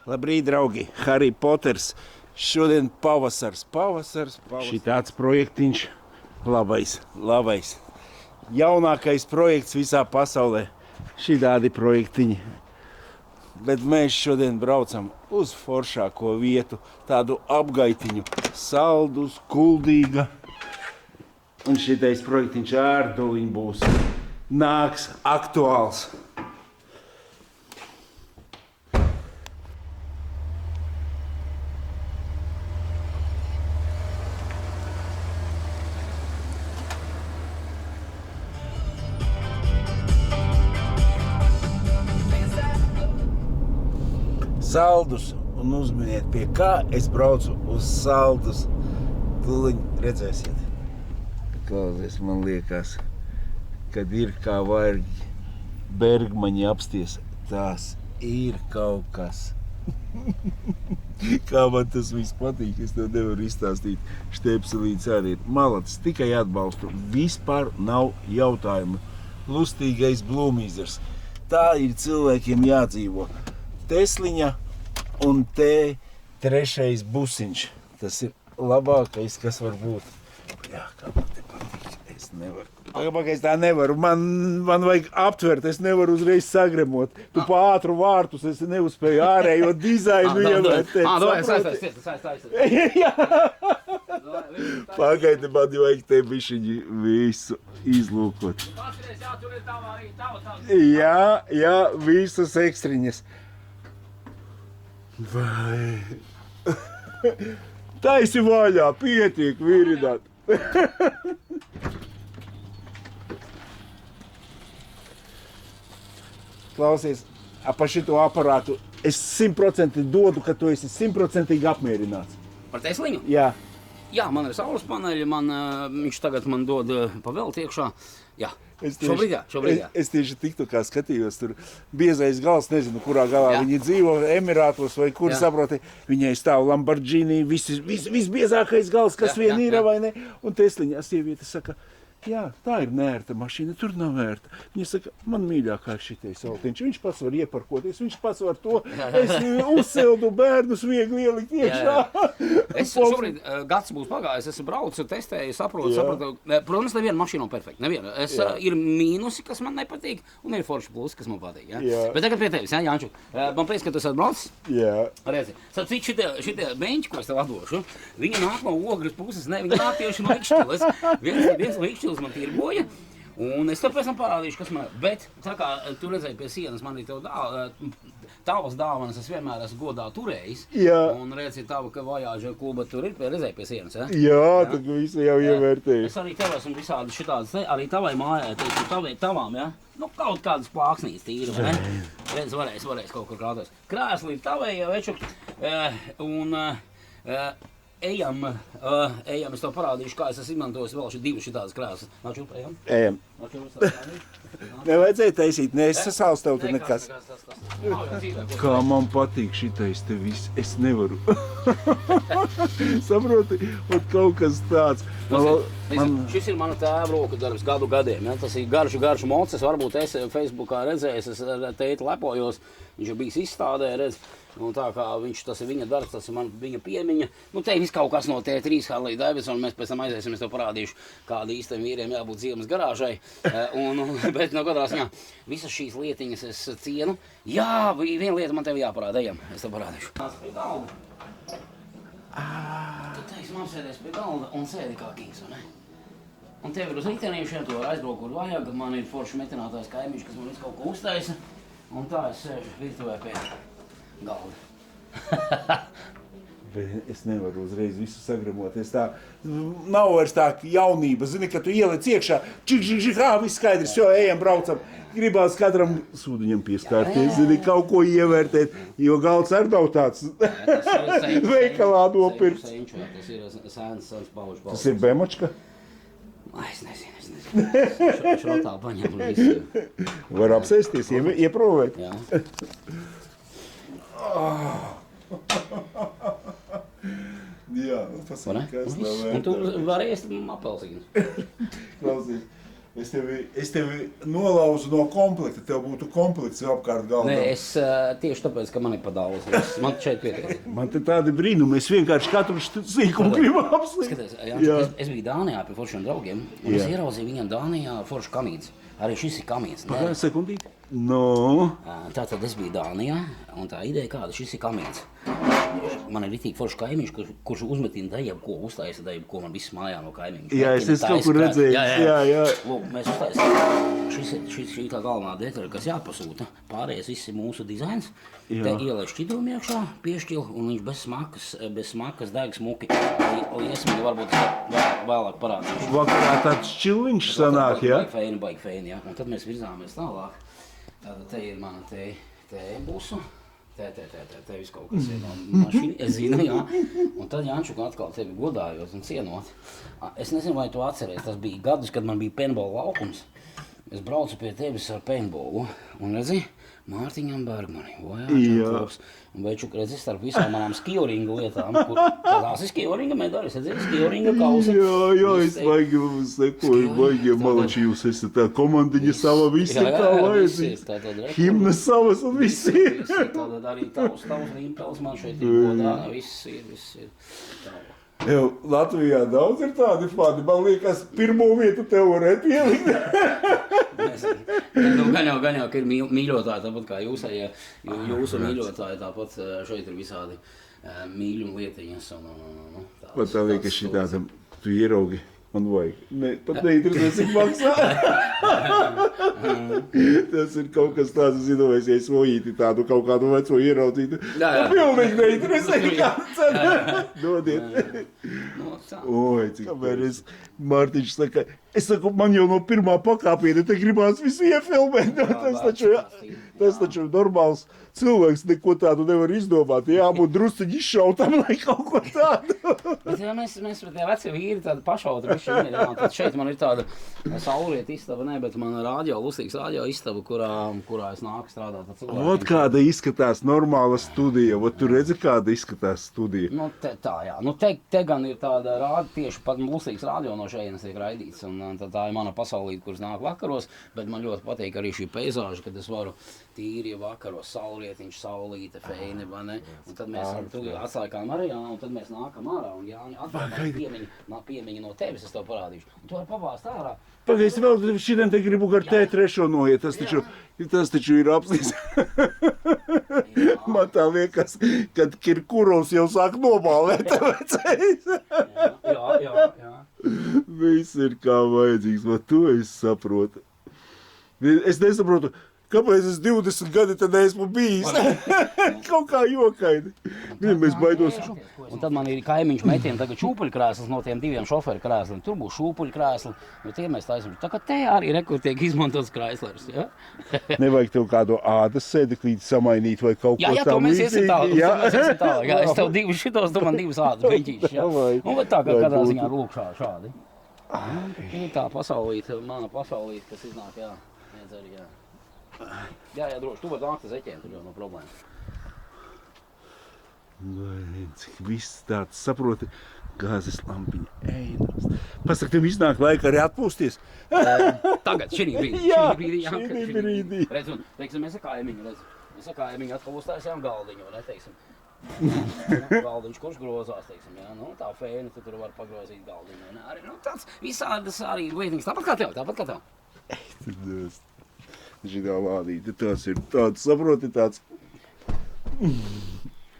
Labrīt, draugi! Harry Poters. Šodien pavasars. Šitāds projektiņš. Labais. Jaunākais projekts visā pasaulē. Šitādi projektiņi. Bet mēs šodien braucam uz foršāko vietu. Tādu apgaitiņu. Saldus, Kuldīga. Un šitais projektiņš ārduliņ būs. Nāks aktuāls. Saldus, un uzminiet, pie kā es braucu uz Saldus. Tūliņ redzēsiet. Klausies, man liekas, kad ir kā vairgi bergmaņi apsties, tās ir kaut kas. Kā man tas viss patīk, es tev nevaru izstāstīt. Štepselīts arī ir malacis, tikai atbalstu. Vispār nav jautājumu. Lustīgais blūmīzers. Tā ir cilvēkiem jādzīvo. Tesliņa un te trešais busiņš. Tas ir labākais, kas var būt. Jā, kā man te patīk. Es nevaru. Pagaidzi tā nevaru. Man vajag aptvert. Es nevaru uzreiz sagremot. Tu pa ātru vārtus es neuzspēju ārējo dizainu ievērtēt. Jā. Pagaidi, man vajag te bišķiņi visu izlūkot. Jā, visas ekstriņas. Vai... Taisi vaļā, pietiek virināt. Klausies, pa šito aparātu es 100% dodu, ka tu esi 100% apmierināts. Par Tesliņu? Jā. Jā, man ir saules paneļi, viņš tagad man dod pa velti iekšā. Jā. Šobrīd jā. Es tieši TikTokā skatījos, tur biezais gals, nezinu, kurā galā viņi dzīvo, Emirātos vai kur, saproti, viņai stāv Lamborghini, visbiezākais gals, kas vien ir, vai ne? Un Tesliņā sieviete saka, jā, tā ir nērta mašīna, tur nav vērta. Viņa saka, man mīļākā ir šitais autiņš, viņš pats var ieparkoties, viņš pats var to, es uzsildu bērnus viegli ielikt iekšā. Es šobrīd gads būs pagājis, es braucu, testēju, saprotu. Protams, neviena mašīna nav perfekta, neviena. Ir mīnusi, kas man nepatīk, un ir forši plusi, kas man patīk. Bet tagad pie tevis, Jāņčuk, man prieks, ka tu esi atbraucis. Redzi, šitie beņķi, ko es tev atdošu, viņi nāk no Ogres puses, ne, viņi nāk tieši no Ikšķiles. Viens Ikšķiles man tirgoja, un es tev pēc tam parādīšu, kas man... Bet, tā kā tu redzēji pie sienas, man ir tev tavas dāvanas, es vienmēr esmu godā turējis. Un redzi, tava, ka vajāža kluba tur ir, redzēji pie sienas, ja? Jā, tad visu jau ievērtēju. Es arī tev esmu visādi šitādas, arī tavai mājai, teiktu, tavām, ja? Nu, kaut kādas plāksnīs tīri, vai ne? Redz, varēs kaut kur krātos. Krēsli ir tavai, veču, un... Ejam, es tev parādīšu, kā es esmu izmantojis vēl divas šitādas krēslas. Nāču, ejam? Ejam. Nevajadzēja taisīt, ne, es sasāls tev tur nekas. Kā man patīk šitais te viss, es nevaru. Saproti, ot kaut kas tāds. Šis ir mana tēva roku darbs gadu gadiem, ja? Tas ir garšu mocis, varbūt es Facebookā redzējis, es teitu lepojos, viņš ir bijis izstādē, redz. Un tā kā tas ir viņa darbs, tas ir viņa piemiņa. Nu, te viss kaut kas no T3 Harley Davidson, mēs pēc tam aiziesim, es tev parādīšu, kāda īstam vīriem jābūt ziemas garāžai. Bet no katrā ziņā, visas šīs lietiņas es cienu. Jā, viena lieta man tev jāparāda, ejam, es tev parādīšu. Pie galda. Tu teiksi, man sēdēs pie galda un sēdi kā kings, vai ne? Un tev ir uz ritenīšiem, tu var aizbraukt, kur vajag. Man ir forši metinātājs kaimiņš, kas man visu kaut ko uztaisa. Un tā es sēžu virtuvē pie galda. Es nevaru uzreiz visu sagremot. Nav vairs tā jaunība. Zini, ka tu ieliec iekšā, viss skaidrs, jo ejam, braucam. Gribās katram sūdiņam pieskārties, zini, kaut ko ievērtēt, jo galds arī nav tāds veikalā nopirks. Tas ir sēns paužu balsts. Tas ir bemočka? Es nezinu. Viņš rotāli paņem un visu. Var apsēsties, ieprovēt. Jā. Jā, pasaka, kas nav vērtā. Un tu vari ēst apelsīnus. Klausies, Es tevi nolauzu no komplekta, tev būtu komplekts apkārt galdam. Nē, es tieši tāpēc, ka man ir pa daudz. Man šeit pietiek. Man te tādi brīnumi, es vienkārši katru sīkumu gribu apslīt. Skaties, Jānis, es biju Dānijā pie foršiem draugiem, un es ieraudzīju viņam Dānijā foršu kamīdzi. Arī šis ir kamīdzi. Pagāju sekundīt. No. Tātad es biju Dānijā, un tā ideja kāda, šis ir kamīdzi. Man ir ritīgi foršs kaimiņš, kurš uzmetina jebko, uztaisa jebko, man viss mājā no kaimiņš. Jā, es kaut kur redzēju. Jā. Lūk, mēs uztaisām. Šī tā galvenā detaļa, kas jāpasūta. Pārējais viss ir mūsu dizains. Te ielai šķidrumu iekšā, piešķil, un viņš bez smakas deg smuki. Iesmīgi varbūt vēlāk parādīšu. Vakarā tāds šķiliņš sanāk, jā? Baigi feini, jā. Un tad mēs virzāmies tālāk. Tātad te ir mana tēbusu. Te viss kaut kas ir no mašīna, es zinu, jā. Un tad Jančuk atkal tevi godājot un cienot. Es nezinu, vai tu atceries, tas bija gadus, kad man bija paintball laukums. Es braucu pie tevis ar paintballu un redzi, Mārtiņam Bergmani, Vojāčam, un Večuk, redzi, starp visām manām skioringa lietām, kur tās ir skioringa medaļas, redzi, skioringa kausa. Jā, es baigi sekoju, baigi malači, jūs esat tā komandiņa sava, visi ir kā vajadzīgi. Himnas savas un visi ir. Tātad arī tavs rimpels man šeit ir godā, viss ir. Jau Latvijā daudz ir tādi fani, man liekas, pirmo vietu tev varētu ielikt. Gan jau, ka ir mīļotāji, tāpat kā jūsējie, jūsu mīļotāji, tāpat šeit ir visādi mīļuma lietiņas. Man tā liekas šī tāda, tu ieraugi, man vajag. Pat neinteresē, cik maksā. Tas ir kaut kas tāds, zinu, vai es vojīti tādu kaut kādu veco ieraudzītu. Pilnīgi neinteresē, kāds. Dodiet. Oi, cik kamēr Mārtiņš saka, es saku, man jau no pirmā pakāpiena te gribās visu iefilmēt. Tas taču normāls cilvēks neko tādu nevar izdomāt. Jābūt drusciņi izšautam, lai kaut ko tādu. Bet ja mēs tie veci vīri tādi pašautri viši ir. Tad šeit man ir tāda saulrieta istaba, ne, bet man lustīgs radio istaba, kurā es nāku strādāt ar cilvēkiem. Ot kāda izskatās normāla studija. Ot tu redzi, kāda izskatās studija. Nu, tā, jā. Nu, te gan ir tāda tieši pat lustīgs radio no šeienes tiek raidīts. Un tā ir mana pasaulīte, kuras nāk vakaros, bet man ļoti patīk arī šī peizāža, kad es varu tīri vakaros saulrietiņš, saulīte, feini, vai ne? Un tad mēs atstāju kamerā, un tad mēs nākam ārā, un Jāņa atpakaļ piemiņa no tevis, es tev parādīšu. Un tu vari pabāzt ārā. Pagaid, es vēl šodien te gribu gar T3 noiet, tas taču ir apslīts. Man tā liekas, kad Kirkurovs jau sāk nobālēt vecais. Jā. Viss ir kā vajadzīgs, bet to es saprotu. Es nesaprotu, kāpēc es 20 gadi te neesmu bijis. Kaut kā jokaini. Mēs baidos. Un tad man ir kaimiņš metien tagad šūpuļkrēsls no tiem diviem šoferu krēsliem. Tur būs šūpuļkrēsli, jo tie mēs taisam. Tā kā te arī rekur tiek izmantots krēslers, ja? Nevajag tev kādu ādas sēdeklīti samainīt vai kaut ko tam tam līdzīgi. Jā, es tev divus šitos, tu man divus ādas beņķīšus, ja? Un bet tā kā kādā ziņā lūk šādi. Ir tā pasaulīte, mana pasaulīte, kas iznāk, jā. Jā, droši, tu vari nākt ar zeķiem, tur jau no problēmas. Cik viss tāds, saproti, gāzes lampiņa, ejnos. Pasaka, tev iznāk laika arī atpūsties? Tagad, šī brīdī. Šī brīdī. Redz, un, teiksim, mēs ar kaimiņu, mēs ar kaimiņu atkal uztaisījām galdiņu, ne, teiksim. Galdiņš, kurš grozās, teiksim, jā, nu, tā feina, tu tur var pagrozīt galdiņu, ne, arī, nu, tāds visādas arī lietiņas, tāpat kā tev. Šitā lādīte, tas ir tāds, saproti, tāds,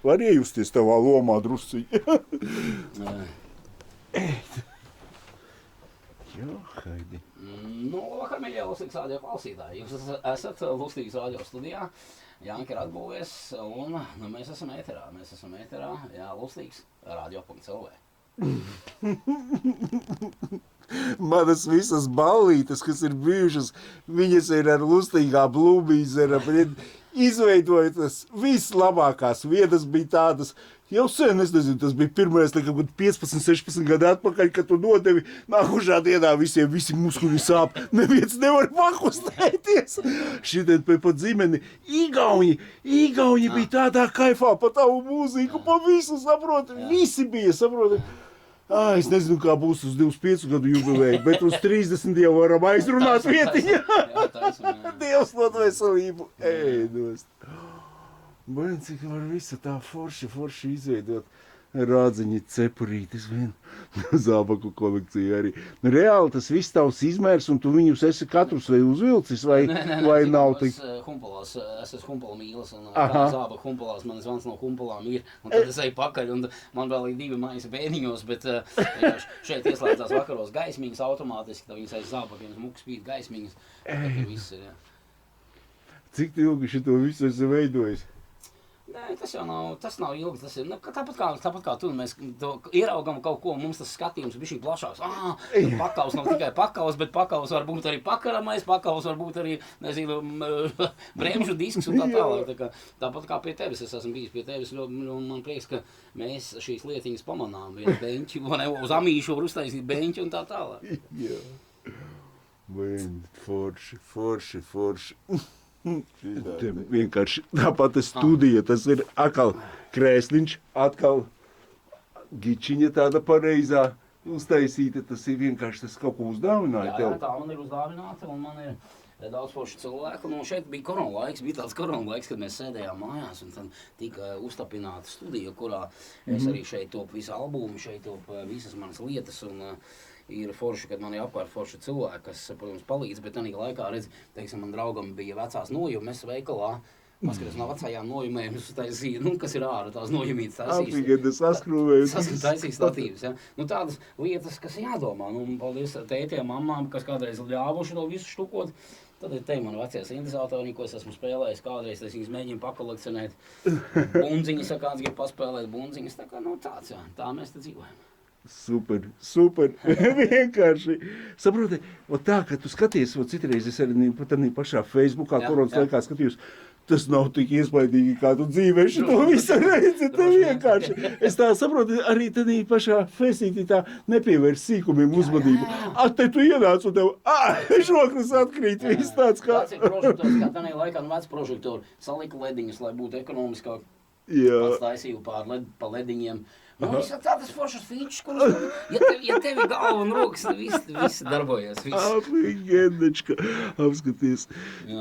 var iejusties tavā lomā drusciņi. Jā, Haidi. Nu, vakar mīļie Lustīgas radio klausītāji, jūs esat Lustīgas radio studijā, Janka ir atbūvies, un mēs esam ēterā, jā, Lustīgas radio.lv. Manas visas ballītes, kas ir bijušas, viņas ir ar lustīgā blūmīzera, izveidojotas vislabākās. Vienas bija tādas, jau sen, es nezinu, tas bija pirmais, laikam, 15, 16 gadu atpakaļ, kad tu nodevi nākošā dienā visi muskuļi sāp, neviens nevar pakustēties. Šitien pa dzimeni Igauni bija tādā kaifā pa tavu mūziku, pa visu, saproti, visi bija, saproti. Es nezinu, kā būs uz 25 gadu jubileju, bet uz 30 jau varam aizrunāt vietiņā. Jā, taisam, jā. Dievs lot veselību. Ej, nost. Bain, cik var visu tā forši izveidot. Rādziņi, cepurītis vien. Zābaku kolekcija arī. Nu, reāli tas viss tavs izmērs, un tu viņus esi katrus vai uzvilcis, vai nav tik? Es esmu humpala mīlas, un kā zābaku humpalās, man zvans no humpalām ir, un tad es eju pakaļ, un man vēl ir 2 maisi bēniņos, bet šeit ieslēdzās vakaros gaismiņas automātiski, tad viņas aiz zābakiem mukas spīd gaismiņas, tad viss ir, jā. Cik ilgi šito visu esi veidojis? Nē, tas nav ilgi, tas ir, tāpat kā tu, mēs ieraugam kaut ko, mums tas skatījums bišķi plašāks. Pakaus nav tikai pakaus, bet pakaus var būt arī pakaramais, pakaus var būt arī, nezinu, bremžu disks un tā tālāk. Tāpat kā pie tevis, es esmu bijis pie tevis, un man prieks, ka mēs šīs lietiņas pamanām, viens beņķi, uz amīšu var uztaisīt beņķi un tā tālāk. Jā, forši. Vienkārši tāpat studija, tas ir atkal krēsliņš, atkal gičiņa tāda pareizā uztaisīta, tas ir vienkārši tas kaut ko uzdāvināja tev. Jā, tā man ir uzdāvināta un man ir daudz forši cilvēku, un šeit bija korona laiks, kad mēs sēdējām mājās, un tad tika uztapināta studija, kurā es arī šeit top visu albumu, šeit top visas manas lietas, un ir forši, kad man ir apkārt forši cilvēki, kas, protams, palīdz, bet tādā laikā, redz, teiksim, man draugam bija vecās nojumes veikalā, paskatās no vecajām nojumēm, es taisīju, kas ir ārā, tās nojumītas taisīs. Apigada saskrūvējas. Taisīs statīvas, ja. Tādas lietas, kas jādomā, paldies tētiem, mammām, kas kādreiz ļāvuši to visu štukot. Tad ir te man vecie sintezatori, ko es esmu spēlējis kādreiz, es viņas mēģinu pakolekcionēt. Bundziņas, ja kāds grib paspēlēt bundziņas, tā kā, tāds, jā, tā mēs te dzīvojam. Super, vienkārši. Saproti, tā, ka tu skaties, citreiz es arī pat arī pašā Facebookā, koronas laikā skatījos, tas nav tik iespaidīgi, kā tu dzīvēši to visu redzi, te vienkārši. Es tā saprotu, arī tad pašā fesītī tā nepievērs sīkumiem uzmanību. Te tu ienāc un tev, šoklis atkrīt, viss tāds kā. Veci prožektori, kā tādā laikā, veci prožektori, salika lediņas, lai būtu ekonomiskāk. Pats taisīju pa lediņiem. Viss tādas foršas features, kuras, ja tevi galva un rokas, viss darbojas. Apgendečka, apskaties,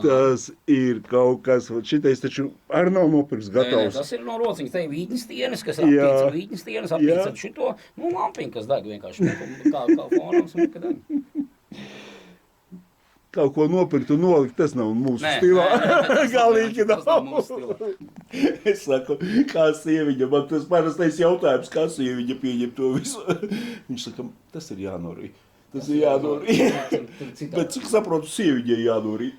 tas ir kaut kas, šitais taču arī nav nopirks gatavs. Tas ir no rociņas, te ir vītnes tienes, kas aptīca šito, lampiņu, kas deg vienkārši, kā fonams un kā deg. Kaut ko nopirkt un nolikt, tas nav mūsu stilā. Galīgi nav. Tas nav mūsu stilā. Es saku, kā sieviņa, man tas parastais jautājums, kā sieviņa pieņem to visu. Viņš saka, tas ir jānorī. Tas ir jānorī. Bet cik saprotu, sieviņai jānorī.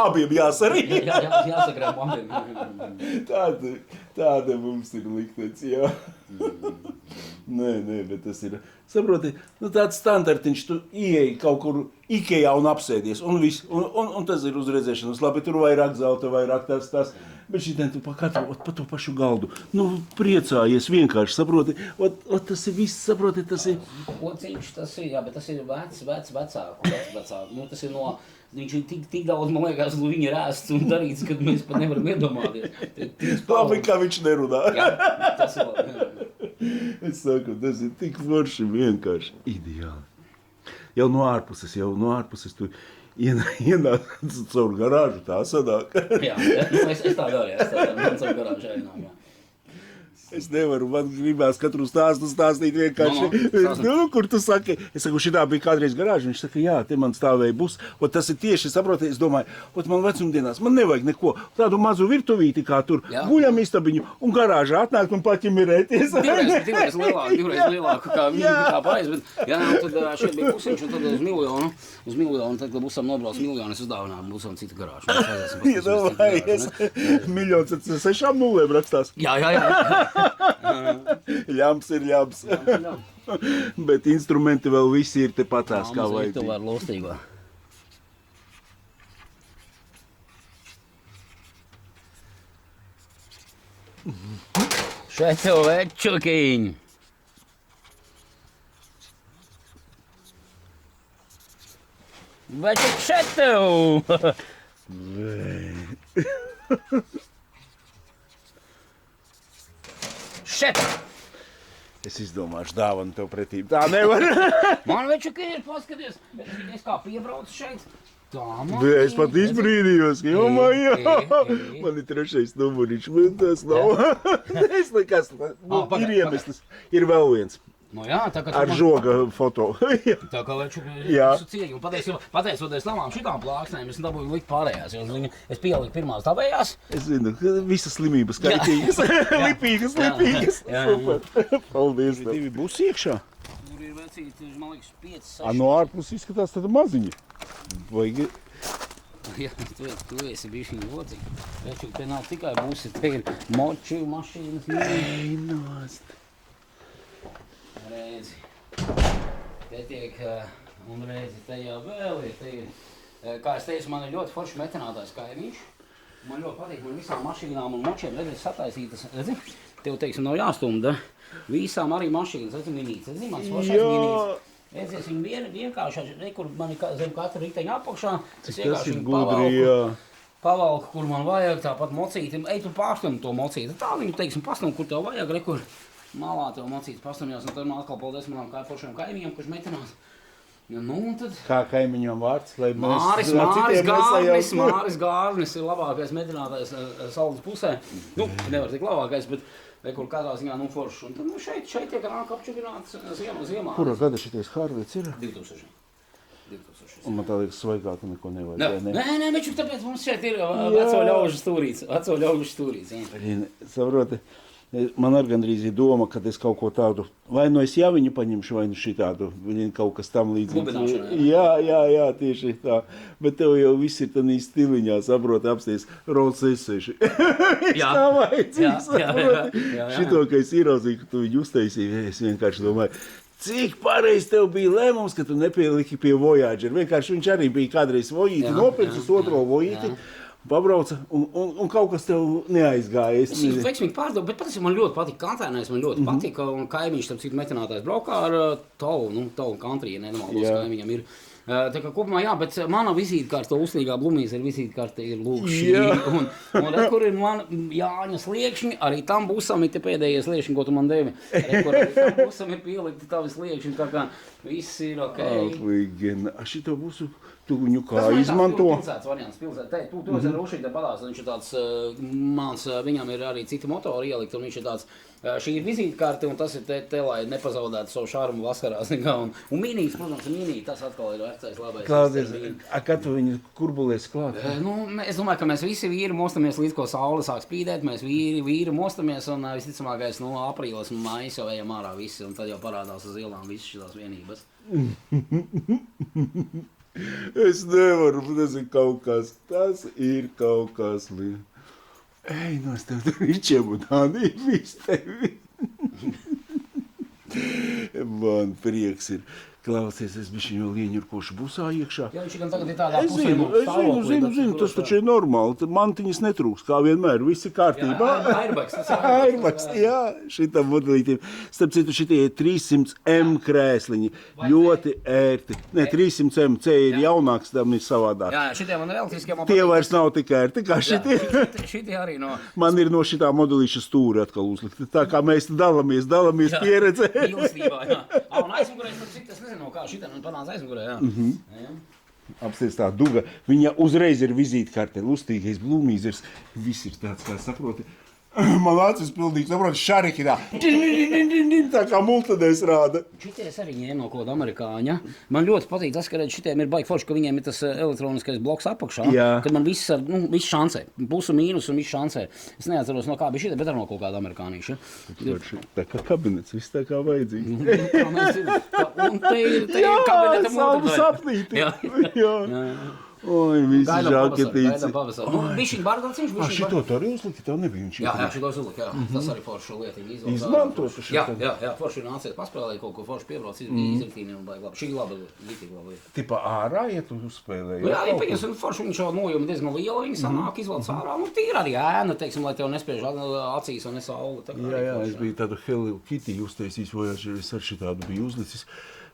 Abiem jāsarī. Jāsagrēm abiem. Tāda mums ir liktenis, jā. Nē, bet tas ir, saproti, tāds standartiņš, tu ieeji kaut kur Ikejā un apsēdies, un viss, un tas ir uz redzēšanas, labi, tur vairāk zelta, vairāk tas, bet šitien tu pa katru, pa to pašu galdu, priecājies vienkārši, saproti, tas ir viss, saproti, tas ir. Pociņš tas ir, jā, bet tas ir vecāku, tas ir no, viņš ir tik daudz, man liekas, viņa ir ēsts un darīts, kad mēs pat nevaram iedomāties. Labi, kā viņš nerunā. Jā, tas ir labi. Es saku, tas ir tik forši vienkārši ideāli. Jau no ārpuses tu ienāc caur garāžu, tā sanāk. Jā, es tā darīju, man caur garāžu ienāk, jā. Es nevaru, man gribās katru stāstu stāstīt vienkārši. Kur tu saki? Es saku, šitā bija kādreiz garāža. Viņš saka, jā, te man stāvēja bus. Tas ir tieši, saproti, es domāju, man vecumdienās, man nevajag neko. Tādu mazu virtuvīti kā tur, guļam istabiņu un garāžā atnākt un paķimirēties. Divreiz lielāku kā viņa, kā pareiz, bet jā, tad šeit bija pusiņš un tad uz miljonu, tad, kad busam nobrauc miljonu, es uzdāvināju busam citu garāžu. Ja domājies, miljons ar 6 nulēm rakstās. Jā. Ļams ir ļams. Bet instrumenti vēl visi ir te patās, kā vajag. Tu var lostīgā. Šeit tev večukiņ. Večuk šeit tev. Šeit! Es izdomāšu dāvanu tev pretī. Tā nevar. Man veču, ka ir paskaties. Es kā piebraucu šeit. Tā man Es pat izbrīnījos, ka man ir 3. numuriņš, man tas nav. Es nekas, ir iemestas. Ir vēl viens. No jā, tā kā ar žoga foto. Tā kā veču, Jā. visu cieņu. Pateicoties labām šitām plāksnēm, es dabūju likt pārējās. Es pieliku pirmās tavējās. Es zinu, ka visas slimības skaitīgas. Lipīgas. Jā. Super. Paldies. Divi būs iekšā. Tur ir vecīti, man liekas, 5, 6. No ārpus izskatās tāda maziņa. Vajag... Jā, tu esi bišķiņi locīgi. Veču, te nav tikai būsi, te ir moču mašīnas. Ej, nost. Redzi. Te tiek, un redzi, te jau vēl ir, te ir, kā es teicu, man ir ļoti forši metinātājs kaimiņš. Man ļoti patīk, man visām mašīnām un močiem, redzi, sataisītas, redzi, tev, teiksim, nav jāstumda. Visām arī mašīnas, redzi, minītes, redzi, mans foršais minītes. Redzies, viņi vienkārši, kur man ir zem katra riteņa apakšā, es vienkārši viņu pavalku, kur man vajag, tāpat mocīti, ej tu pārstum to mocīti, tā viņu, teiksim, pastum, kur tev vajag, kur malā tev mocīti pastumjās, un tad man atkal paldies manām foršiem kaimiņiem, kurš metinās. Nu, un tad... Kā kaimiņam vārds, lai mēs... Māris Gārnis ir labākais metinātājs Saldas pusē. Nu, nevar tik labākais, bet kur katrā ziņā foršs. Un tad šeit tiek rāk apčukināts ziemā. Kura gada šitais Harlets ir? 2000. Un man tā liekas svaigāk neko nevajag. Nē, mečuk, tāpēc mums šeit ir veco ļaužu stūrīts. Saproti, man arī gandrīz ir doma, ka es kaut ko tādu, vai nu es viņu paņemšu, vai nu šitādu, kaut kas tam līdzīgs. Jā, tieši tā. Bet tev jau viss ir tādā stiliņā, saproti, apsties Rolls S6. Jā. Tā vajadzīgs, saproti. Jā. Šito, ka es ieraudzīju, ka tu viņu uztaisīji, es vienkārši domāju, cik pareizi tev bija lēmums, ka tu nepieliki pie Voyager. Vienkārši viņš arī bija kādreiz Vojīti, nopirks uz otro Vojīti, pabrauca, un kaut kas tev neaizgāja. Es veiksmīgi pārdevu, bet patiesībā man ļoti patika kantēnais, man ļoti patika, un kaimiņš, starp citu, metinātājs braukā ar tavu country, ja nenormālos kaimiņam ir. Tā kā kopumā, jā, bet mana vizītkārta, Uslīgā Blumīza vizītkārta ir lūk šī. Un kur ir man Jāņa sliekšņi, arī tam busam ir te pēdējie sliekšņi, ko tu man devi. Kur arī tam busam ir pielikti tavi sliekšņi, tā kā viss ir ok. Šito busu tu viņu kā izmanto? Tas pilsēts. Tu esi ar Ušīti padās, viņš ir tāds, mans, viņam ir arī citi motori ielikt, un viņš ir tāds, šī ir vizītkarte, un tas ir te lai nepazaudētu savu šarmu vasarā. Un minīs, protams, tas atkal ir vecais labais. Klaudies, kad tu viņu kurbulēs klāt? Es domāju, ka mēs visi vīri mostamies līdz, ko saule sāk spīdēt, mēs vīri mostamies, un visticamākais, aprīlis un maijs jau ejam ārā visi, un tad jau parādās uz ielām visas šitās vienības. Es nevaru, tas ir kaut kas. Ej, es tev tur ir čemutāni, viss tevi. Man prieks ir. Klausies, es bišķiņu vēl ieņurkošu busā iekšā. Jā, viņš gan tagad ir tādā pusē zinu, tas taču ir normāli. Mantiņas netrūks, kā vienmēr, viss ir kārtībā. Airbags, jā, šitam modelītiem. Starp citu, šitie 300M krēsliņi, ļoti ērti. Ne, 300M, C ir jaunāks, tam ir savādāk. Jā, šitie man elektriskie man patīk. Tie vairs nav tik ērti, kā šitie. Šitie arī no... Man ir no šitā modelīša stūri atkal uzlikti. Tā kā mēs dalamies pieredzē. Mīlestībā, jā. Un aizmugurēs, es nezinu, kā šitā man panāca aizmugurē, jā. Apsties tā duga. Viņa uzreiz ir vizītkarte, lustīgais Blumīzers. Viss ir tāds, kā saproti. Man acis pildīgi, saproti, šariki tā. Tā kā multadēs rāda. Šities arī ņēma no koda amerikāņa. Man ļoti patīk tas, ka šitiem ir baigi forši, ka viņiem ir tas elektroniskais bloks apakšā. Jā. Kad man viss šancē. Pusu mīnus un viss šancē. Es neatceros, no kā bija šitie, bet arī no kaut kāda amerikānīša. Tā kā kabinets, viss tā kā vajadzīgi. Un te ir kabineta savu sapnīti. Jā. Oi, visi žaketīci. Gaidām pavasari. Bišķiņ bārdanciņš, bišķiņ šito tu arī uzliki, tev nebija viņš. Jā, šito es uzliku, jā. Tas arī forši lietiņi izvēlēt. Izmantotu šito? Jā, forši nāciet paspēlēt kaut ko forši piebrauc, izritīni un baigi labi. Šī laba, litīgi laba lieta. Tipā ārā, ja tu uzspēlēji? Jā, pieņems, un forši viņš jau nojumi diezgan liela, viņi sanāk izvēlēt ārā. Nu, tīra arī ēna, teiksim, lai tev nespiež acīs un nesaule. Jā, es biju tādu Hello Kitty uztaisījis, Voyager, es ar šitādu biju uzlicis.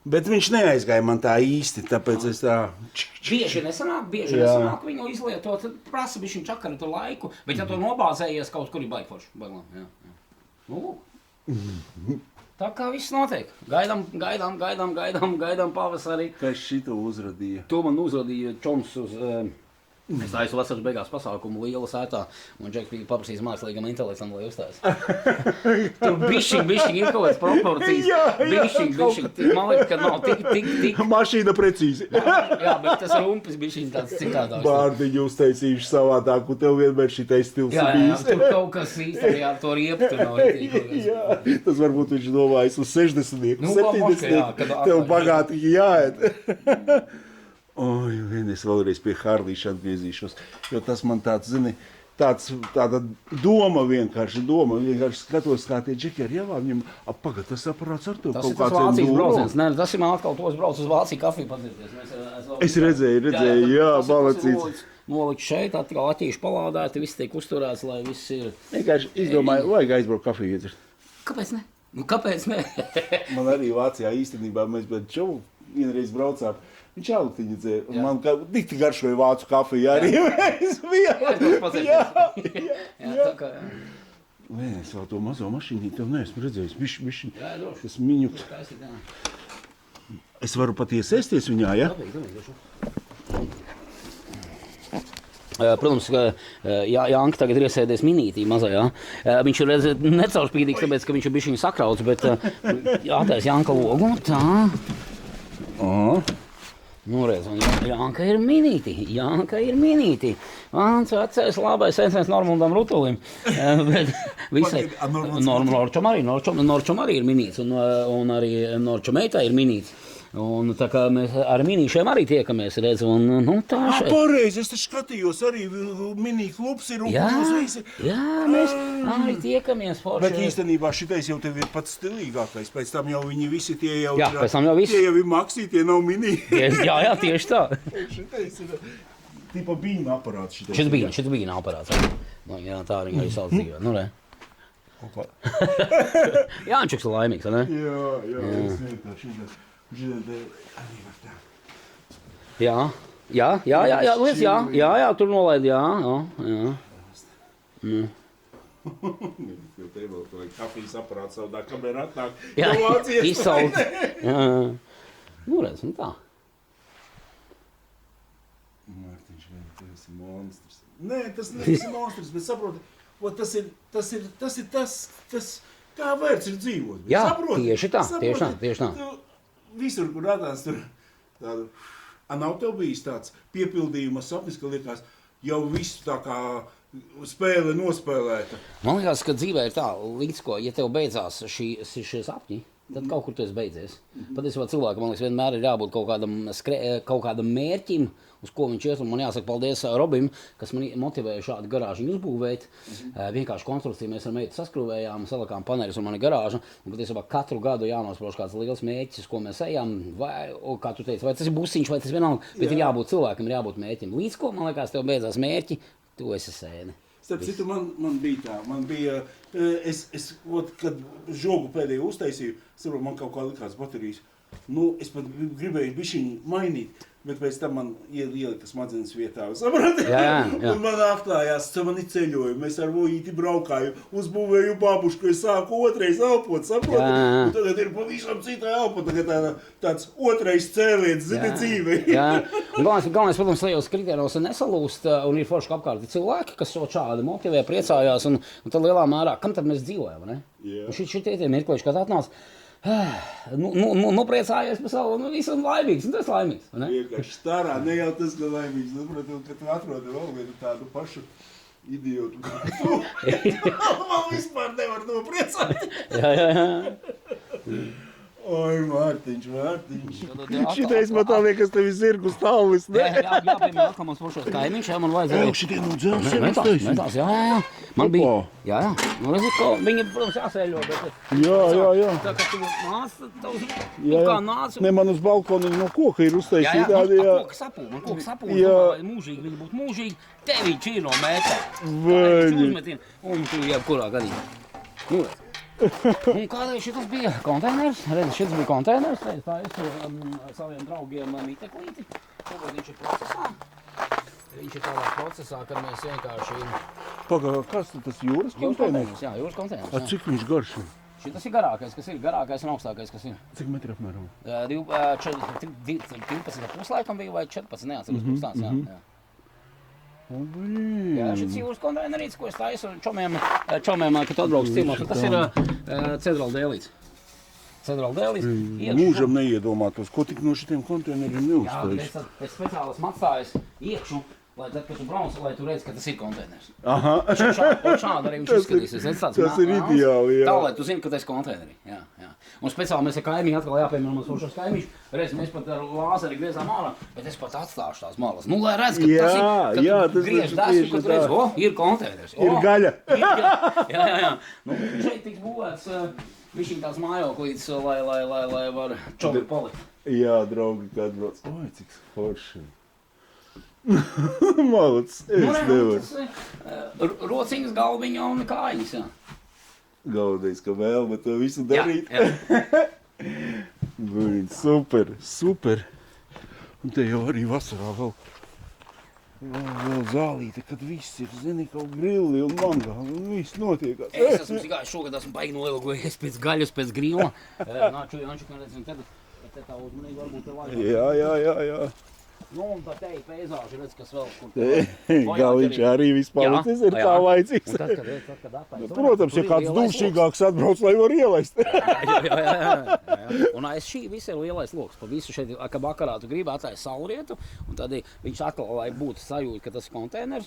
Bet viņš neaizgāja man tā īsti, tāpēc es tā... Bieži nesanāk viņu izlietot, tad prasa bišķiņ čakari tu laiku, bet ja tu nobāzējies kaut kur ir baigi forši. Tā kā viss notiek. Gaidām pavasarī. Kas šito uzradīja? To man uzradīja Čoms uz... Es taisu vasaras beigās pasākumu liela sētā, un Džeks bija paprasījis mākslīgam intelektam, lai uzstājas. Tur bišķiņ ir kaut kāds proporcijas. Bišķiņ. Man liekas, ka nav tik... Mašīna precīzi. Jā, bet tas rumpis bišķiņ tāds citādāks. Bārdiņu uztaisījuši savādāk, un tev vienmēr šitais stils ir bijis. Jā, tur kaut kas īsti, to riepu tur nav. Jā, tas varbūt viņš domājas uz 60, Nu, 70, tev bagāti jāiet. Oi, es vēlreiz pie Harlīša atgriezīšos, jo tas man tāds, zini, tāda doma vienkārši skatos, kā tie džeki ar jāvā, viņam, pagad, tas aparāts ar to Tas kaut ir tas kāds Vācijas enduro. brauciens. Nē, tas ir man atkal tos brauc uz Vāciju kafiju padzirdties. Es redzēju, jā, balacīts. Nolikt šeit, atkal attīši palādēti, viss tiek uzturēts, lai viss ir... Vienkārši izdomāju, vajag aizbraukt kafiju iedzert. Kāpēc ne? Nu, kāpēc ne? Man arī Vācijā īstenībā mēs pēc čovu vienreiz braucām. Viņš augtiņu dzēra, un man tik garšoja vācu kafiju arī. Jā, tā kā, jā. Nē, es vēl to mazo mašīnī tev neesmu redzējis. Bišķiņ, Jā, droši. tas miņuks. Es varu pat iesaisties viņā, ja? Protams, ka Janka tagad ir iesēdies minītī mazajā. Viņš ir necaurspīdīgs, tāpēc, ka viņš ir bišķiņ sakrauts, bet jātais Janka logu, tā. Nu, redz, un Janka ir minīti. Mans vecais labais sensens Normundam Rutulim. Bet visai... Norčam arī ir minīts, un arī Norča meitai ir minīts. Un tā kā mēs ar minīšiem arī tiekamies, redz, un nu tā šeit. Pareizi, es taču skatījos, arī mini klubs ir un jūs visi. Jā, mēs arī tiekamies forši. Bet īstenībā šitais jau tev ir pats stilīgākais, pēc tam jau viņi visi tie jau Jā, pēc tam jau visi. Tie jau ir maksī, tie nav mini. Jā, tieši tā. Šitais ir tipa bīna aparāts šitais. Šis bīna aparāts. Nu, jā, tā arī sauc dzīvē. Nu, re. Jāņčuks ir laimīgs, ne? Jā, es vienkārši arī var tā. Jā, tur nolaid, jā. Jo te vēl to kafijas aparāts savdā, kamēr atnāk. Jā, Vācijas izsaukt. Jā. Nu, redz, un tā. Mārtiņš, tu esi monstrs. Nē, tas neesi monstrs, bet saproti, tas ir tas, kā vērts ir dzīvot. Jā, Saproti? tieši tā. Visur, kur atnāc, tur tādu, nav tev bijis tāds piepildījuma sapnis, ka liekas, jau viss tā kā spēle nospēlēta. Man liekas, ka dzīvē ir tā, līdz ko, ja tev beidzās šie sapņi, tad kaut kur tu esi beidzies. Patiesībā cilvēkam, man liekas, vienmēr ir jābūt kaut kādam mērķim, uz ko viņš iet, un man jāsaka paldies Robim, kas man motivēja šādu garāžiņu uzbūvēt. Vienkārši konstrukciju mēs ar meitu saskrūvējām, salikām paneļus un mani garāža, un patiesībā katru gadu jānosprauž kāds liels mērķis, uz ko mēs ejam, vai, kā tu teici, vai tas ir busiņš, vai tas vienalga, bet ir jābūt cilvēkam, ir jābūt mērķim. Līdz ko, man liekas, tev beidzās mērķi, tu esi sēne. Starp citu, man bija tā, kad žogu pēdējo uztaisīju, saprotu, man kaut kā likās baterijas. Nu, es pat gribēju bišķiņu mainīt, bet pēc tam man ielika smadzenes vietā, saprati? Jā. Un man atklājās, mani ceļojumi, es ar Vojīti braukāju, uzbūvēju babušku, es sāku otrais elpot, saproti? Un tagad ir pavisam cita elpa, tagad tāds otrais cēliens, zini, dzīve. Jā, un galvenais, protams, tajos kritērijos nesalūst, un ir forši apkārt cilvēki, kas šādi motivē, priecājās, un tad lielā mērā, kam tad mēs dzīvojam, ne? Un šitie mirkļi, kad atnāc, priecājies par savu, visam laimīgs, un tas laimīgs, ne? Vienkārši starā, ne jau tas, ka laimīgs, sapratu, ka tu atrodi vēl vienu tādu pašu idiotu, kā tu. Man vispār nevar nopriecāt. Jā. Oi, Mārtiņš. Šitais man tā liekas, tevi zirgu stāvis, ne? Jā, piemēram, atkal mums foršos kaimiņš, jā, man vajadzēja. Šitie no dzelziem Metās, jā. Man bija, jā. Nu, redzi, ko viņi, protams, jāsēļo, bet... Jā. Tā kā tu nāc, tavs, Jā. kā nāc... Ne, man uz balkonu no koka ir uztaisīti tādi, Jā, man koka sapū, mūžīgi, viņi būtu mūžīgi, tevi čīno mētā. Vaļi. Un tu jebkurā gadījumā. Nu, redz. Un kādreiz šitas bija konteiners, redz, šitas bija konteiners, redz, tā es saviem draugiem miteklīti, tagad viņš ir procesā. Viņš ir tādā procesā, kad mēs vienkārši... Pagā, kas tas jūras konteiners? Jā, jūras konteiners, jā. Cik viņš garš? Šitas ir garākais, kas ir. Garākais un augstākais, kas ir. Cik metri apmēram? 12,5 laikam bija vai 14, neatceros, būs tāds, jā. Jā, šis jūras konteinerīts, ko es taisu čomiem, kad atbrauks ciemos, tas ir cedrala dēlīts. Cedrala dēlīts. Mūžam neiedomātos, ko tik no šitiem konteineriem neuzstājas. Jā, es speciāli atstājos iekšu, lai tad, kad tu brauc, lai tu redz, ka tas ir konteiners. Aha. Šādi arī viņš izskatīsies. Tas ir ideāli, jā. Tā, lai tu zini, ka tas ir konteinerī. Jā. Un speciāli mēs ar kaimiņu atkal jāpiemēram mums foršos kaimiņus. Reiz mēs pat ar lāzeri griezām ārā, bet es pat atstāšu tās malas. Nu, lai redz, ka tas ir, ka tu griež desu, ka tu redz, ir konteiners. Ir gaļa. Jā. Nu, šeit tiks būvēts višķiņ tāds mājoklīts, lai var čobi palikt. Jā, draugi, kad brauc. Oi, cik forši. Malacis, es nevaru. Rociņas, galviņa un kājiņas, jā. Galvenais, ka vēlme to visu darīt. Super, super. Un te jau arī vasarā vēl zālīte, kad viss ir, zini, kaut grilli un mangāli un viss notiekās. Es esmu gājis šogad, esmu baigi noilgojies pēc gaļas, pēc grilla. Nāču, Janču, kad redzam, tad tā uzmanīgi varbūt te vajag. Jā. Nu, un tā teja peizāža, redz, kas vēl, kur Galiņš arī vispalicis ir tā laicīgs. Un tad, kad apēc. Protams, ja kāds dušīgāks atbrauc, lai var ielaist. Jā. Un aiz šī viss ir lielais loks. Pa visu šeit, ka vakarā tu gribi attais saulrietu, un tad viņš atkal, lai būtu sajūta, ka tas ir konteiners,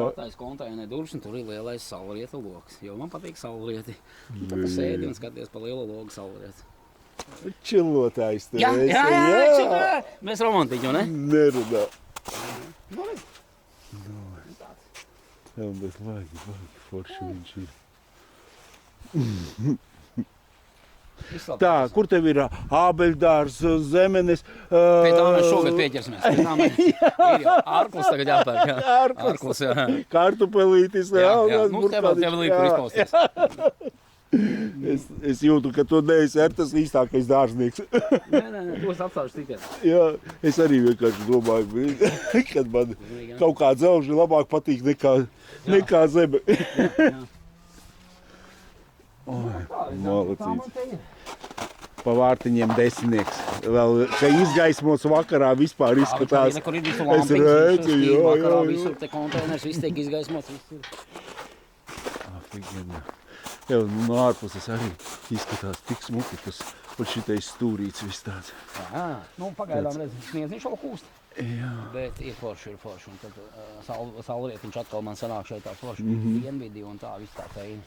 attais konteineru durvis, un tur ir lielais saulrieta loks. Jo man patīk saulrieti. Un tad tu sēdi un skaties pa lielo logu saulrietu. Čilotājs te esi. Jā. Mēs romantiķi, ne? Nerunā. Nu, redz. Jā, bet vajag forši viņš ir. Tā, kur tev ir ābeļdārs, zemenes? Pie tā mēs šogad pieķersimies. Pie tā mēs ir jau ārklus tagad jāpērk, jā. Ārklus, jā. Kartupelītis. Jā. Nu, tev vēl līdz, kur izpausties. Es jūtu, ka tu neesi tas īstākais dārznieks. Nē, to es atstāšu tikai. Jā, es arī vienkārši domāju, kad man kaut kā dzelži labāk patīk nekā zeme. Malacīts. Pa vārtiņiem desmitnieks. Vēl, ka izgaismots vakarā vispār izskatās. Kur ir visu lampiņas, redzu, vakarā visur te konteiners, viss tiek izgaismots. Afigēnā. Jā, no ārpuses arī izskatās tik smuki, tas pat šitais stūrīts viss tāds. Jā, nu pagaidām redz, sniedziņš vēl kūst. Jā. Bet ir forši. Un tad saulrietiņš atkal man sanāk šeit tā forši dienvidi un tā viss tā teina.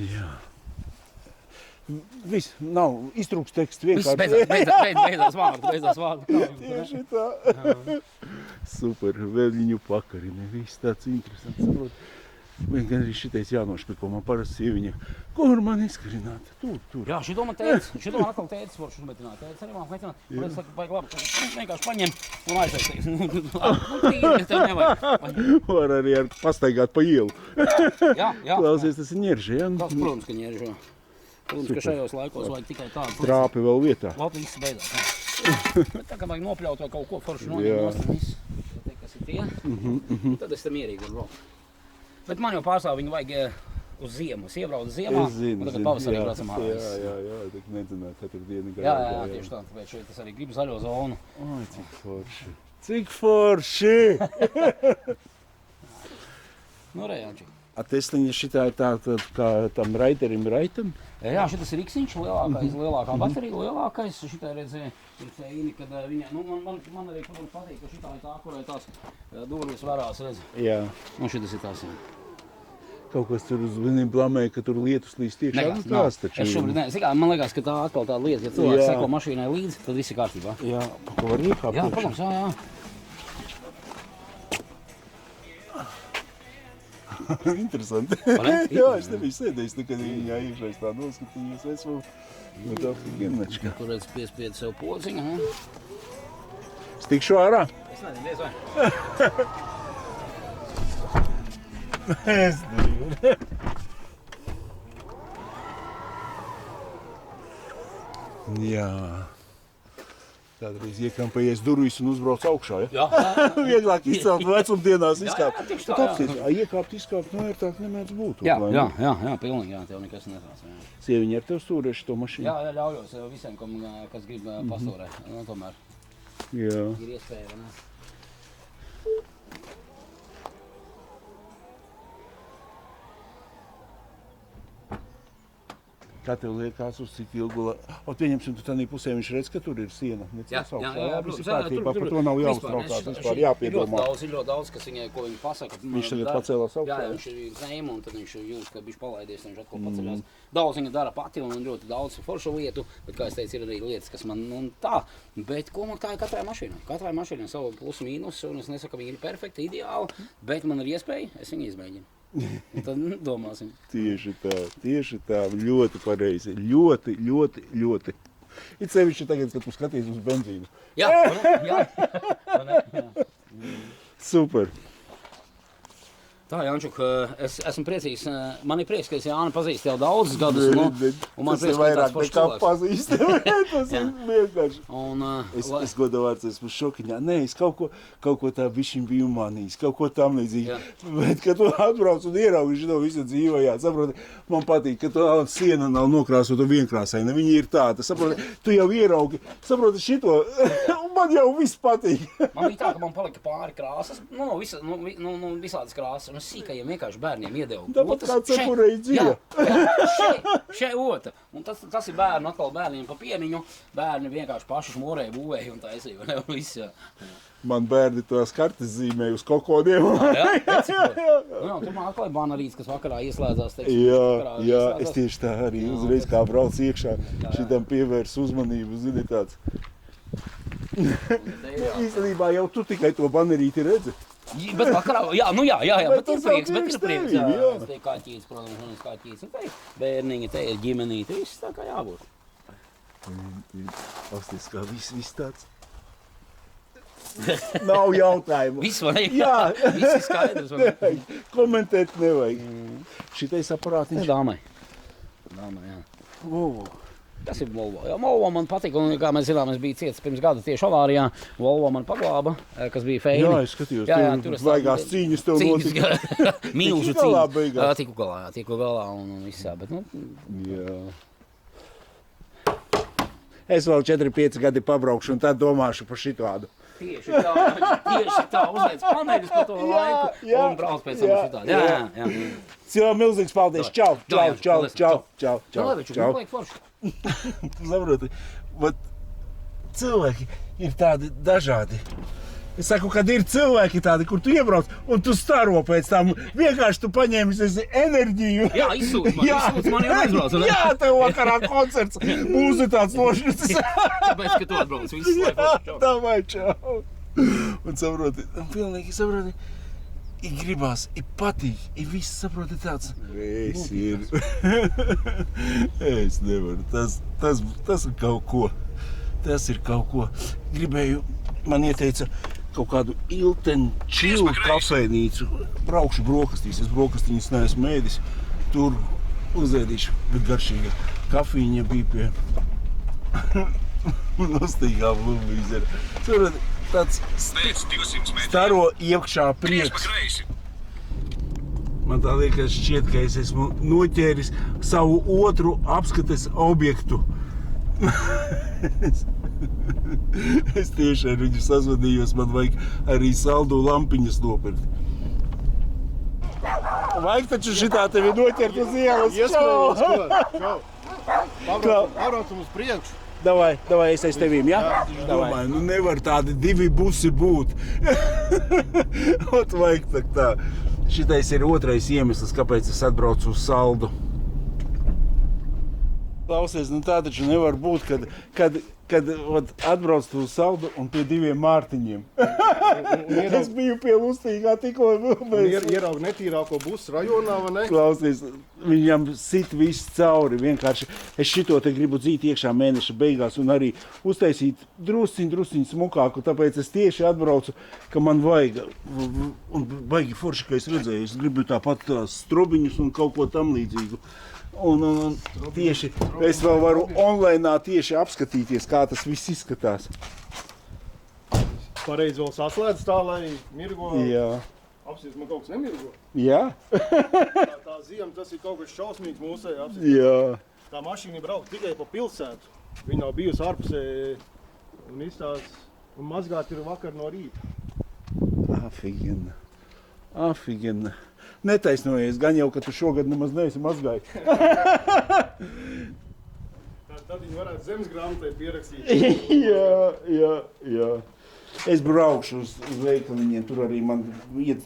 Jā. Viss, nav iztrūks teksts vienkārši. Beidzās vārdu. Tieši tā. Super, vēl viņu pakarina, viss tāds interesants. Saprot. Gan arī šitais jānošpiko, man parasti sieviņa, kur man izkarināt? Tur. Jā, šito man teica, atkal teicis forši uzmetināt. Teicis arī man metināt. Un es saku, baigi labi, vienkārši paņem un aizveic. Nu, tīri, tev nevajag. Var arī pastaigāt pa ielu. Jā. Klausies, tas ir ņerži, jā? Tas, protams, ka ņerži, jā. Protams, ka šajos laikos vajag tikai tādu. Trāpi vēl vietā. Labi, viss beidzās, jā. Bet tā kā vajag nopļaut vai kaut ko forši noņemt, viss. Te, kas ir tie, tad es te mierīgi varu braukt. Bet man jau pārstāv viņu vajag uz ziemu. Es iebraucu ziemā, un tagad pavasarī braucam ārā. Jā, tik nedzināt, katru dienu garā. Jā, tieši tā, tāpēc šeit es arī gribu zaļo zonu. Oi, cik forši! Nu, Rejančik. A Tesliņa šitā ir tā kā tam raiterim raitam? Jā, šitas ir Riksiņš, lielākā baterija, lielākais. Šitā redzēja, ir feini, kad viņa, nu, man arī patīk, ka šitā ir tā, kurai tās durvis varās, redz. Jā. Un šitas ir tās, jā. Kaut kas tur uz vieniem blamēja, ka tur lietus līdz tiekšā. Tās taču. Es šobrīd ne. Zikā, man liekas, ka tā atkal tāda lieta, ja cilvēks seko mašīnai līdzi, tad viss ir kārtībā. Jā, pa ko var iekāpt? Jā, protams, jā. Interesanti. Jā, es nebiju sēdējis nekad viņā iekšais tā noskatījos. Esmu no tā genečka. Kur redz piespied sev pociņu, ne? Es tikšu ārā? Es nezinu, diez vai. Es nezinu. Jā. kādreiz iekampējies durvis un uzbrauc augšā, ja? Jā. Vieglāk izcelt vecumdienās izkāpt. Jā, tieši tā, Kāpēc? Iekāpt, izkāpt, nu, ērtāk nemēdz būt. Jā, vai ne? jā, pilnīgi, jā, tev nekas netrāc. Sieviņa ar tev stūrēši to mašīnu? Jā, ļaujos visiem, kas grib pastūrēt. Nu, tomēr Jā. ir iespēja, vai ne? Kā tev liekas, uz cik ilgu pieņemsim, tu tādā pusē viņš redz, ka tur ir siena. Jā, viss ir kārtībā, par to nav jāuztraucās, vispār jāpiedomā. Ir ļoti daudz, kas viņai, ko viņi pasaka. Viņš tagad pacēlās augšā. Jā, viņš ir zem, un tad viņš jūt, ka viņš palaidies, viņš atkal paceļās. Daudz viņa dara pati, un ļoti daudz foršu lietu, bet, kā es teicu, ir arī lietas, kas man, tā. Bet ko man tā ir katrai mašīnai? Katrai mašīnai savu plusu mīnusu, un es nesaku, ka viņi ir perfekti, ideāli, bet man ir iespēja, es viņu izmēģinu. Un tad domāsim. Tieši tā, ļoti pareizi, ļoti. It sevišķi tagad, kad tu skaties uz benzīnu. Jā. Super. Tā, Jančuk, es esmu priecīgs. Man ir prieks, ka es Jāni pazīstu jau daudzus gadus. Un man tas ir vairāk nekā pazīst. Tas ir vienkārši. Es godavārds esmu šokiņā. Nē, es kaut ko tā bišķiņ biju manījis, kaut ko tam līdzīgi. Bet, kad tu atbrauc un ieraugi šito visu dzīvojāt, saproti, man patīk, ka tā siena nav nokrāsota vienkrāsaina. Viņa ir tāda, saproti, tu jau ieraugi, saproti šito, un man jau viss patīk. Man bija tā, ka man palika pāri krāsas, visādas krāsas. Un es sīkajiem vienkārši bērniem iedevu. Tāpat kā cepurēji dzīve. Šeit ota. Un tas ir bērniem pa pieniņu. Bērni vienkārši paši šmorēja, būvēja un taisīja. Un viss, jā. Man bērni tās kartes zīmēja uz kokodiem. Tur man atkal ir banarīts, kas vakarā ieslēdzās. Jā, es tieši tā arī uzreiz kā brauc iekšā. Šitam pievērs uzmanību, zini tāds. Īstenībā jau tu tikai to banerīti redzi. Bet vakarā, bet ir prieks, jā. Te ir kaķītis, protams, un kaķītis. Te ir bērniņi, te ir ģimenīte, viss tā kā jābūt. Pasties, kā viss tāds. Nav jautājumu. Viss vai ne? Jā. Viss ir skaidrs. Komentēt nevajag. Šitais aparātiņš. Dāmai, jā. Tas ir Volvo. Jā, Volvo man patīk, un kā mēs zinām, es biju ciets pirms gada tieši avārijā. Volvo man paglāba, kas bija feini. Jā, es skatījos, tur vaigās cīņas tev notika. Milžu cīņas. Tiku galā un viss jā, bet Jā. Es vēl 4-5 gadi pabraukšu un tad domāšu par šitādu. Tieši tā, uzliec paneļus par to laiku un brauc pēc tam šitādu. Jā. Cilvē milzīgs paldies. Čau. Saproti, cilvēki ir tādi dažādi. Es saku, kad ir cilvēki tādi, kur tu iebrauc un tu staro pēc tam, vienkārši tu paņēmis enerģiju. Jā, izsūc man jau aizbrauc. Jā, tev vakarā koncerts, mūsu tāds nošķirts. Tāpēc, ka tu atbrauc, viss laikos. Davai, čau. Un saproti, pilnīgi saproti. Ir gribās, ir patīk, ir viss, saproti, tāds. Es nevaru, tas ir kaut ko. Tas ir kaut ko. Gribēju, man ieteica kaut kādu Ilten-Chill kafejnīcu. Braukšu brokastīs, es brokastiņas neesmu mēdis. Tur uzēdīšu, bet garšīga. Kafīņa bija pie nostīgā blūmīzera. Saproti, tāds staro iekšā prieks. Man tā liekas šķiet, ka es esmu noķēris savu otru apskates objektu. Es tieši ar viņu sazvanījos, man vajag arī saldu lampiņas nopirkt. Vajag taču šitā tevi noķert uz ielas. Čau! Pāraucam uz priekšu. Davai, es aiz tevīm, jā? Domāju, nevar tādi divi busi būt. Ot vajag tā. Šitais ir otrais iemesls, kāpēc es atbraucu uz saldu. Klausies, tā taču nevar būt, kad atbrauc tu uz saldu un pie diviem Mārtiņiem. Es biju pie Lustīgā tikko. Ieraug netīrāko busu rajonā, vai ne? Klausies, viņam sit viss cauri vienkārši. Es šito te gribu dzīt iekšā mēneša beigās un arī uztaisīt drusciņ smukāku, tāpēc es tieši atbraucu, ka man vajag. Un baigi forši, ka es redzēju, es gribu tāpat tās strobiņus un kaut ko tam līdzīgu. Un tieši es vēl varu online tieši apskatīties, kā tas viss izskatās. Pareizi vēl saslēdz tā, lai mirgo. Jā. Apsies, man kaut kas nemirgo. Jā? Tā ziema, tas ir kaut kas šausmīgs mūsē. Jā. Tā mašīna brauc tikai pa pilsētu. Viņa nav bijusi ārpusē un izstāsts. Un mazgāt ir vakar no rīta. Afigena. Afigena. Netaisnojies, gan jau, ka tu šogad nemaz neesi mazgājis. Tad viņi varētu zemes grāmatai pierakstīt. Jā. Es braukšu uz veikaliņiem, tur arī man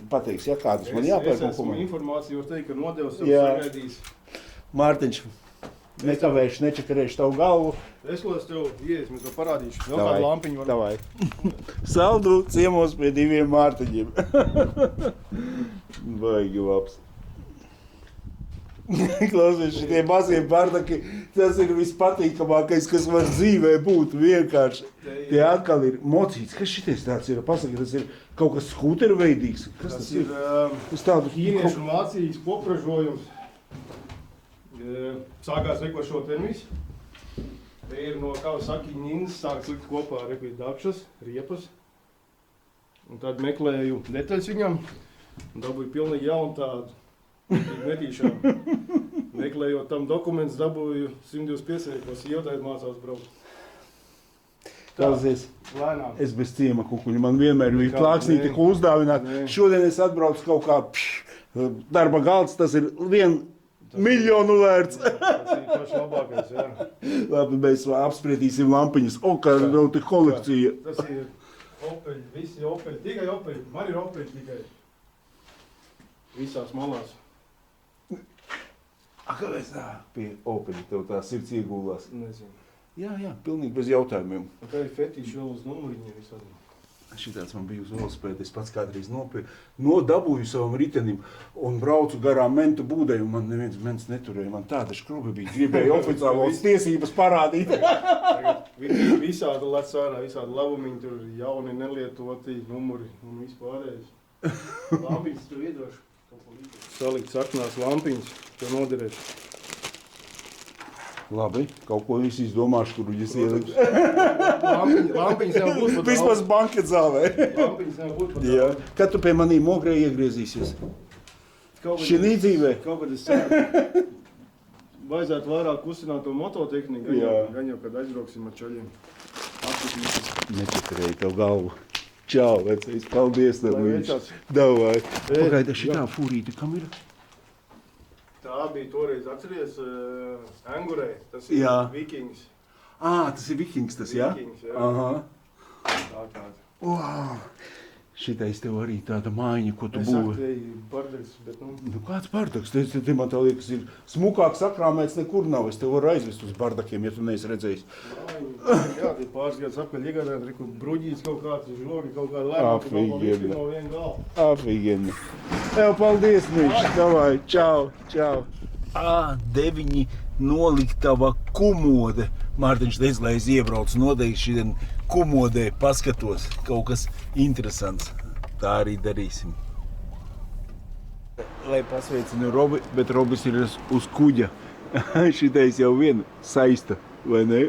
pateiks, ja kādus man jāpērk kaut ko man. Es esmu informāciju, var teikt, ka nodevs jau sagaidīs. Mārtiņš, nekavēšu, nečakarēšu tavu galvu. Eslos tev ies, mēs to parādīšu. Vēl kādu lampiņu var. Davai. Saldu ciemos pie 2 Mārtiņiem. Baigi labs. Klausies, šitie mazie bardaki, tas ir vispatīkamākais, kas var dzīvē būt vienkārši. Tie atkal ir mocīts. Kas šities tāds ir? Pasaki, tas ir kaut kas skūteru veidīgs. Kas tas ir? Tas tādu ķīniešu un Vācijas popražojums. Sākās reko šo ten visu. Te ir no kā saki ņins, sāks likt kopā repīt dakšas, riepas. Un tad meklēju detaļas viņam. Un dabūju pilnīgi jaunu tādu. Netīšām. Meklējot tam dokumentus, dabūju 125, ko sievtai mācās braukt. Klausies, lēnām. Es bez ciema kukuļu, man vienmēr bija plāksnīti, ko uzdāvināt. Šodien es atbraucu kaut kā darba galds, tas ir 1 miljonu vērts. Tas ir paši labākais, jā. Labi, mēs apspriedīsim lampiņas. O, kā vēl te kolekcija. Tas ir opeļi, visi opeļi, tikai opeļi. Man ir opeļi tikai. Visās malās. Kāpēc tā pie opeļa tev tā sirds iegūlās? Nezinu. Jā, pilnīgi bez jautājumiem. Tā ir fetiši vēl uz numuriņiem visādi. Šitāds man bija uz velosipēda, es pats kādreiz nodabūju savam ritenim un braucu garām mentu būdai, un man neviens ments neturēja. Man tāda škruba bija, gribēja oficiālos tiesības parādīt. Visādi lec ārā, visādi labumiņi, tur jauni, nelietoti numuri un vispārējais. Lampiņas tev iedošu. Salikt saknās lampiņas, tev noderēšu. Labi, kaut ko visi izdomāšu, kur viņas ielikt. Lampiņas jau būs pat daudz. Vismaz banket zāvē. Lampiņas jau būs pat daudz. Kad tu pie manī mogrē iegriezīsies? Šinī dzīvē? Kaut kad es ceru. Vajadzētu vairāk kustināt to mototehniku, gan jau, kad aizbrauksim ar čaļiem. Apskatīsim. Nečakarēju tev galvu. Čau, vecais, paldies tev, viņš. Davai. Pagaida, šitā fūrīte, kam ir? Tā bija toreiz, atceries, Angurē, tas ir Vikings. Tas ir Vikings tas, jā? Vikings, jā. Aha. Tā tāda. Wow. Šitais tev arī tāda mājiņa, ko tu būvi. Es saku, bardaks, bet Nu, kāds bardaks? Te man tā liekas, ir smukāk sakrāmēts nekur nav. Es tev varu aizvest uz bardakiem, ja tu neesi redzējis. Jā, tie pāris gadus apkaļ iegādāt, kur bruģīts kaut kāds, žogi kaut kāda lēmāk, Afigeni. no viena galva. Afigeni. Tev paldies, Miš. Davai, čau. 9 noliktava kumode. Mārtiņš teica, lai es iebraucu noteikti šodien kumodē, paskatos, kaut kas interesants. Tā arī darīsim. Lai pasveicinu Robi, bet Robis ir uz kuģa. Šitais jau viena saista, vai ne?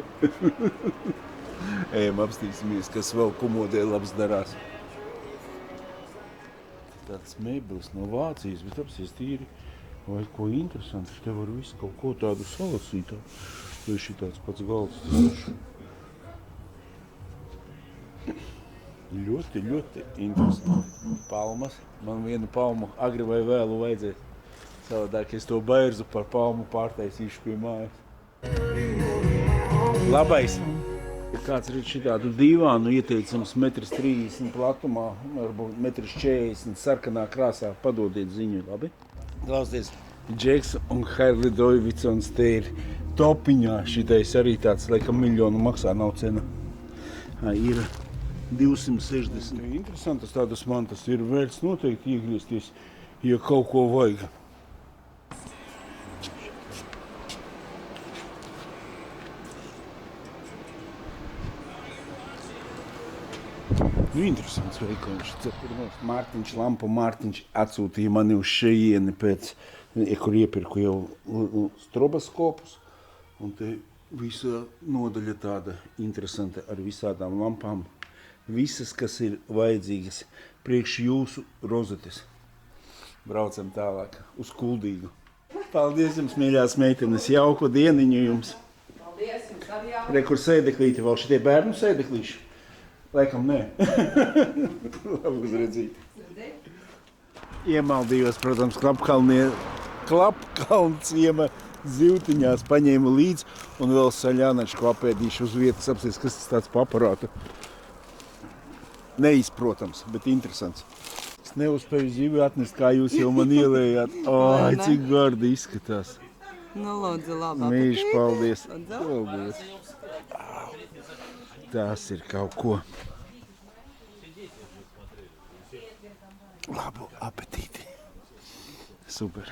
Ejam apstīsimies, kas vēl kumodē labs darās. Tāds mēbeles no Vācijas, bet apsies tīri. Vai ko interesanti, te var visu kaut ko tādu salasīt. Vai šitāds pats galds. Ļoti interesanti. Palmas. Man vienu palmu agri vai vēlu vajadzēs. Savādāk es to bairzu par palmu pārtaisīšu pie mājas. Labais. Ja kāds ir šitādu divānu ieteicams 1,30 m platumā, varbūt 1,40 m sarkanā krāsā, padodiet ziņu, labi? Klausieties, Džeks un Harley Davidsons te ir topiņā. Šitais arī tāds, laikam, 1 miljonu maksā, nav cena. Ir 260. Interesantas tādas mantas ir vērts noteikti iegriezties, ja kaut ko vajag. Interesants veikaliņš. Mārtiņš Lampu Mārtiņš atsūtīja mani uz šejieni pēc kur iepirku jau stroboskopus. Un te visa nodaļa tāda interesanta ar visādām lampām. Visas, kas ir vajadzīgas priekš jūsu rozetes. Braucam tālāk uz Kuldīgu. Paldies jums, mīļās meitenes, jauku dieniņu jums. Paldies, jums arī jau. Re, kur sēdeklīti, vēl šitie bērnu sēdeklīši? Laikam nē. Labi uzredzīt. Iemaldījos, protams, Klapkalnu ciema zivtiņās, paņēmu līdz un vēl saļānačku apēdīšu uz vietas, apsies, kas tas tāds pa aparātu. Neizprotams, bet interesants. Es neuzspēju zivi atnest, kā jūs jau man ielējāt. Ai, cik gardi izskatās. Nu, lūdzu, labi. Mīļš, paldies. Lūdzu. Paldies. Tas ir kaut ko. Labu apetīti. Super.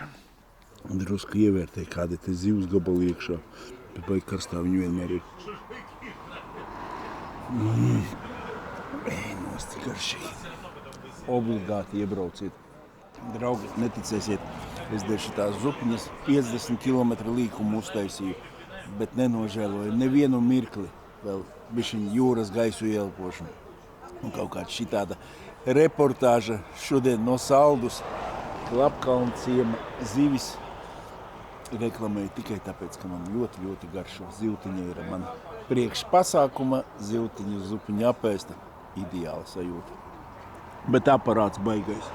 Drusku ievērtēju, kāda te zivs gabali iekšā. Bet baigi karstā viņu vienmēr ir. Nost, cik garšīgi. Obligāti iebrauciet. Draugi, neticēsiet, es dēļ šitās zupiņas 50 km līkumu uztaisīju, bet nenožēloju nevienu mirkli vēl bišķiņ jūras gaisu ieelpošanu. Un kaut kāda šitāda reportāža šodien no Saldus Klapkalnu ciema zivis reklamēju tikai tāpēc, ka man ļoti, ļoti garšo. Zivtiņa ir man priekš pasākuma, zivtiņu zupiņa apēsta. Ideāla sajūta. Bet aparāts baigais.